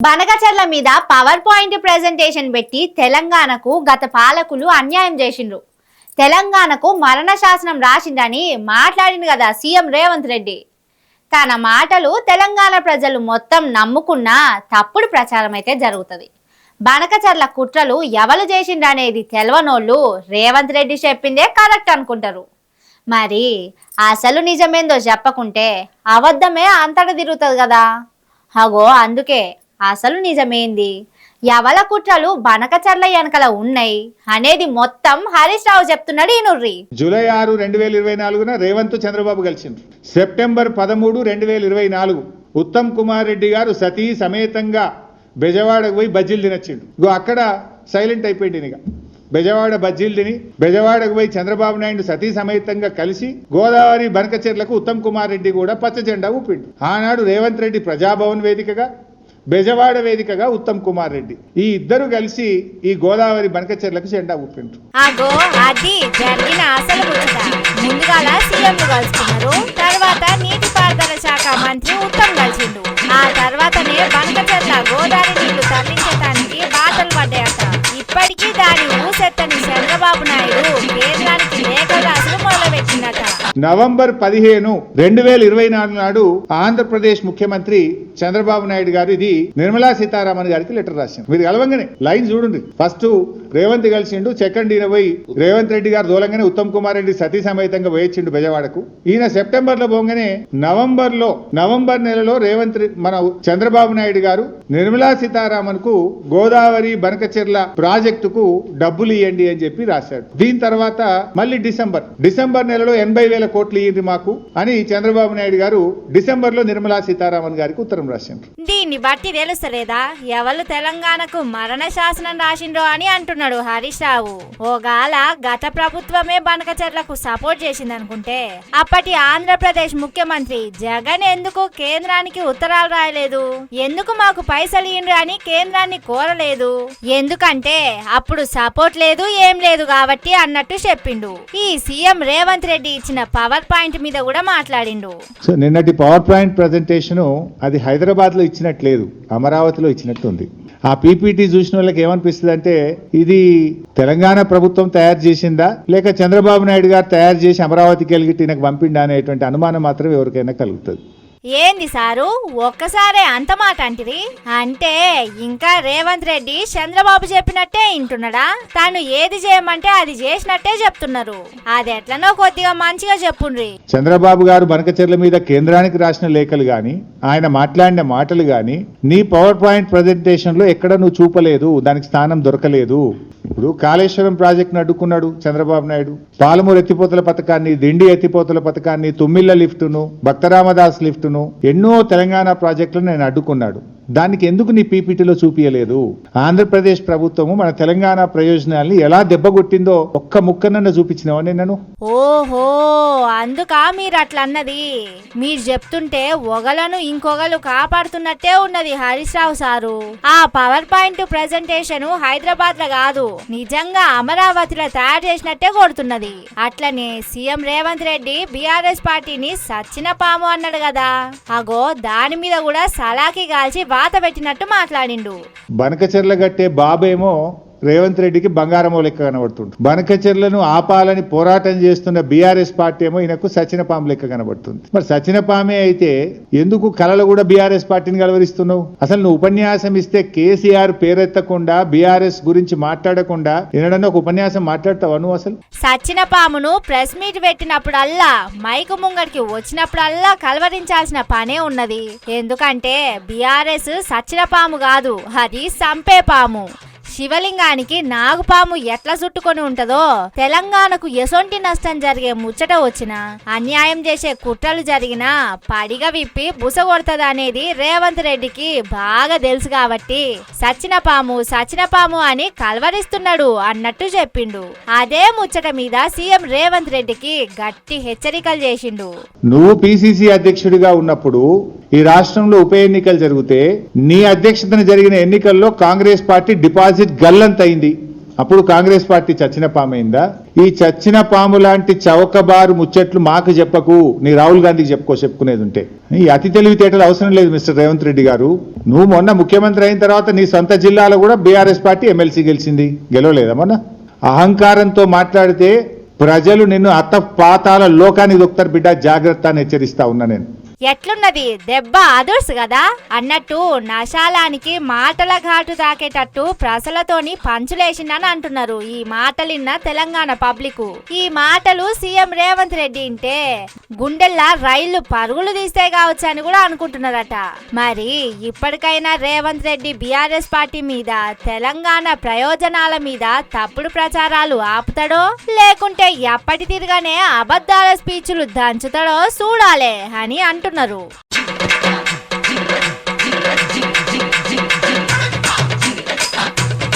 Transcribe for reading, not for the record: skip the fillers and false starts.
బనకచర్ల మీద power point presentation పెట్టి తెలంగాణకు గత పాలకులు అన్యాయం చేసిండ్రు. తెలంగాణకు మరణ శాసనం రాసిందని మాట్లాడింది కదా సీఎం రేవంత్ రెడ్డి. తన మాటలు తెలంగాణ ప్రజలు మొత్తం నమ్ముకున్న తప్పుడు ప్రచారం అయితే జరుగుతుంది. బనకచర్ల కుట్రలు ఎవరు చేసిండ్రు అనేది తెలవనోళ్ళు రేవంత్ రెడ్డి చెప్పిందే కరెక్ట్ అనుకుంటారు. మరి అసలు నిజమేందో చెప్పకుంటే అబద్ధమే అంతటా తిరుగుతుంది కదా. అగో అందుకే అసలు నిజమేంది, ఎవల కుట్రలు బనకచర్ల వెనకల ఉన్నాయి అనేది మొత్తం హరీష్ రావు చెప్తున్నాడు. ఈనుర్రి జూలై 6, 2024 రేవంత్ చంద్రబాబు కలిసిండ్రు. సెప్టెంబర్ 13, 2024 ఉత్తమ్ కుమార్ రెడ్డి గారు సతీ సమేతంగా బెజవాడకు పోయి బజ్జీలు తినొచ్చిండు. అక్కడ సైలెంట్ అయిపోయింది. ఇక బెజవాడ బజ్జీలు తిని బెజవాడకు పోయి చంద్రబాబు నాయుడు సతీ సమేతంగా కలిసి గోదావరి బనకచెర్లకు ఉత్తమ్ కుమార్ రెడ్డి కూడా పచ్చ జెండా ఊపిండు. ఆనాడు రేవంత్ రెడ్డి ప్రజాభవన్ వేదికగా, బెజవాడ వేదికగా ఉత్తమ్ కుమార్ రెడ్డి ఈ ఇద్దరు కలిసి ఈ గోదావరి బనకచెర్లకు జెండా ఊపిండ్రు. ముందుగాల సీఎం కలుసుకున్నారు, తర్వాత నీటిపారుదల శాఖ మంత్రి ఉత్తమ్ కలిసిండు. ఆ తర్వాతనే బనకచెర్ల గోదావరి నీళ్లు తరలించడానికి బాటలు పడ్డాయట. ఇప్పటికీ దాని ఊసెత్తని చంద్రబాబు నాయుడు కేంద్రానికి లేఖ రాసులు మొదలుపెట్టిందట. నవంబర్ 15, 2024 నాడు ఆంధ్రప్రదేశ్ ముఖ్యమంత్రి చంద్రబాబు నాయుడు గారు ఇది నిర్మలా సీతారామన్ గారికి లెటర్ రాసింది. మీరు కలవంగానే లైన్ చూడండి. ఫస్ట్ రేవంత్ కలిసిండు, సెకండ్ ఈయన పోయి రేవంత్ రెడ్డి గారు దూలంగానే ఉత్తమ్ కుమార్ రెడ్డి సతీ సమేతంగా వేయించిండు బెజవాడకు. ఈయన సెప్టెంబర్ లో పోగానే నవంబర్ నెలలో మన చంద్రబాబు నాయుడు గారు నిర్మలా సీతారామన్ కు గోదావరి బనకచెర్ల ప్రాజెక్టుకు డబ్బులు ఇవ్వండి అని చెప్పి రాశాడు. దీని తర్వాత మళ్ళీ డిసెంబర్ నెలలో 80,000 కోట్లు ఇయ్యండి మాకు అని చంద్రబాబు నాయుడు గారు డిసెంబర్ లో నిర్మలా సీతారామన్ గారికి ఉత్తరం రాశారు. దీన్ని బట్టి తెలుస్తలేదా ఎవరు తెలంగాణకు మరణ శాసనం రాసిండ్రో అని అంటున్నాడు హరీష్ రావు. ఓగాల గత ప్రభుత్వమే బనకచెర్లకు సపోర్ట్ చేసింది అనుకుంటే అప్పటి ఆంధ్రప్రదేశ్ ముఖ్యమంత్రి జగన్ ఎందుకు కేంద్రానికి ఉత్తరాలు రాయలేదు, ఎందుకు మాకు పైసలు ఇయ్యండి అని కేంద్రాన్ని కోరలేదు, ఎందుకంటే అప్పుడు సపోర్ట్ లేదు ఏం లేదు కాబట్టి అన్నట్టు చెప్పిండు. ఈ సీఎం రేవంత్ రెడ్డి ఇచ్చిన పవర్ పాయింట్ మీద కూడా మాట్లాడిండు. సో నిన్నటి పవర్ పాయింట్ ప్రెజెంటేషన్ అది హైదరాబాద్ లో ఇచ్చినట్లేదు, అమరావతిలో ఇచ్చినట్టుంది. ఆ పీపీటీ చూసిన వాళ్ళకి ఏమనిపిస్తుంది అంటే ఇది తెలంగాణ ప్రభుత్వం తయారు చేసిందా లేక చంద్రబాబు నాయుడు గారు తయారు చేసి అమరావతికి వెళ్ళి ఈయనకు పంపిండా అనేటువంటి అనుమానం మాత్రం ఎవరికైనా కలుగుతుంది. ఏంది సారు ఒక్కసారే అంత మాట అంటిరి అంటే ఇంకా రేవంత్ రెడ్డి చంద్రబాబు చెప్పినట్టే వింటున్నాడా? తాను ఏది చేయమంటే అది చేసినట్టే చెప్తున్నారు. అది ఎట్లనో కొద్దిగా మంచిగా చెప్పుండ్రి. చంద్రబాబు గారు బనకచెర్ల మీద కేంద్రానికి రాసిన లేఖలు గాని ఆయన మాట్లాడిన మాటలు గాని నీ పవర్ పాయింట్ ప్రెజెంటేషన్ లో ఎక్కడ నువ్వు చూపలేదు, దానికి స్థానం దొరకలేదు. ఇప్పుడు కాళేశ్వరం ప్రాజెక్టును అడ్డుకున్నాడు చంద్రబాబు నాయుడు, పాలమూరు ఎత్తిపోతల పథకాన్ని, దిండి ఎత్తిపోతల పథకాన్ని, తుమ్మిళ్ల లిఫ్టును, భక్తరామదాస్ లిఫ్టును, ఎన్నో తెలంగాణ ప్రాజెక్టులను నేను అడ్డుకున్నాడు. దానికి ఎందుకు నీ పీపీటీలో చూపించలేదు? ఆంధ్రప్రదేశ్ ప్రభుత్వము మన తెలంగాణ ప్రయోజనాల్ని ఎలా దెబ్బగొట్టిందో ఒక్క ముక్కనన్న చూపించినావా నేను? ఓహో అందుకా మీరు అట్లా అన్నది. మీరు చెప్తుంటే ఒగలను ఇంకొగలు కాపాడుతున్నట్టే ఉన్నది హరీష్ రావు సారు. ఆ పవర్ పాయింట్ ప్రెజెంటేషన్ హైదరాబాద్ లో కాదు, నిజంగా అమరావతిలో తయారు చేసినట్టే కొడుతున్నది. అట్లనే సీఎం రేవంత్ రెడ్డి బీఆర్ఎస్ పార్టీని సచ్చిన పాము అన్నాడు కదా, అగో దాని మీద కూడా సలాకి కాల్చి వాత పెట్టినట్టు మాట్లాడిండు. బనకచెర్ల గట్టే బాబేమో రేవంత్ రెడ్డికి బంగారమో లెక్క కనబడుతుంది. బనకచెర్లను ఆపాలని పోరాటం చేస్తున్న బీఆర్ఎస్ పార్టీ ఏమో ఈయనకు సచిన పాము లెక్క కనబడుతుంది. మరి సచిన పామే అయితే ఎందుకు కళలు కూడా బీఆర్ఎస్ పార్టీని కలవరిస్తున్నావు? అసలు నువ్వు ఉపన్యాసం ఇస్తే కేసీఆర్ పేరెత్తకుండా బీఆర్ఎస్ గురించి మాట్లాడకుండా ఏదైనా ఒక ఉపన్యాసం మాట్లాడతావా నువ్వు? అసలు సచిన పామును ప్రెస్ మీట్ పెట్టినప్పుడల్లా మైకు ముంగడికి వచ్చినప్పుడల్లా కలవరించాల్సిన పనే ఉన్నది. ఎందుకంటే బీఆర్ఎస్ సచిన పాము కాదు, అది సంపే పాము. శివలింగానికి నాగుపాము ఎట్లా చుట్టుకొని ఉంటదో తెలంగాణకు ఎసొంటి నష్టం జరిగే ముచ్చట వచ్చినా, అన్యాయం చేసే కుట్రలు జరిగినా పడిగా విప్పి బుసగొడతది అనేది రేవంత్ రెడ్డికి బాగా తెలుసు కాబట్టి సచిన పాము అని కలవరిస్తున్నాడు అన్నట్టు చెప్పిండు. అదే ముచ్చట మీద సీఎం రేవంత్ రెడ్డికి గట్టి హెచ్చరికలు చేసిండు. నువ్వు పిసిసి అధ్యక్షుడిగా ఉన్నప్పుడు ఈ రాష్ట్రంలో ఉప ఎన్నికలు జరిగితే నీ అధ్యక్షతన జరిగిన ఎన్నికల్లో కాంగ్రెస్ పార్టీ డిపాజిట్ గల్లంతైంది. అప్పుడు కాంగ్రెస్ పార్టీ చచ్చిన పామైందా? ఈ చచ్చిన పాము లాంటి చౌకబారు ముచ్చట్లు మాకు చెప్పకు, నీ రాహుల్ గాంధీకి చెప్పుకునేది ఉంటే. ఈ అతి తెలివితేటలు అవసరం లేదు మిస్టర్ రేవంత్ రెడ్డి గారు. నువ్వు మొన్న ముఖ్యమంత్రి అయిన తర్వాత నీ సొంత జిల్లాలో కూడా బీఆర్ఎస్ పార్టీ ఎమ్మెల్సీ గెలిచింది, గెలవలేదా మొన్న? అహంకారంతో మాట్లాడితే ప్రజలు నిన్ను పాతాల లోకానికి దొక్కుతారు బిడ్డ, జాగ్రత్త అని హెచ్చరిస్తా ఉన్నా నేను. ఎట్లున్నది దెబ్బ అదుర్స్ కదా అన్నట్టు నశాలానికి మాటల ఘాటు తాకేటట్టు ప్రజలతోని పంచులేసిందని అంటున్నారు ఈ మాటలిన్న తెలంగాణ పబ్లిక్. ఈ మాటలు సీఎం రేవంత్ రెడ్డి ఇంటే గుండెల్లా రైళ్లు పరుగులు తీస్తే కావచ్చు అని కూడా అనుకుంటున్నారట. మరి ఇప్పటికైనా రేవంత్ రెడ్డి బీఆర్ఎస్ పార్టీ మీద, తెలంగాణ ప్రయోజనాల మీద తప్పుడు ప్రచారాలు ఆపుతాడో లేకుంటే ఎప్పటి తిరగానే అబద్ధాల స్పీచ్లు దంచుతాడో చూడాలే అని అంటున్నారు.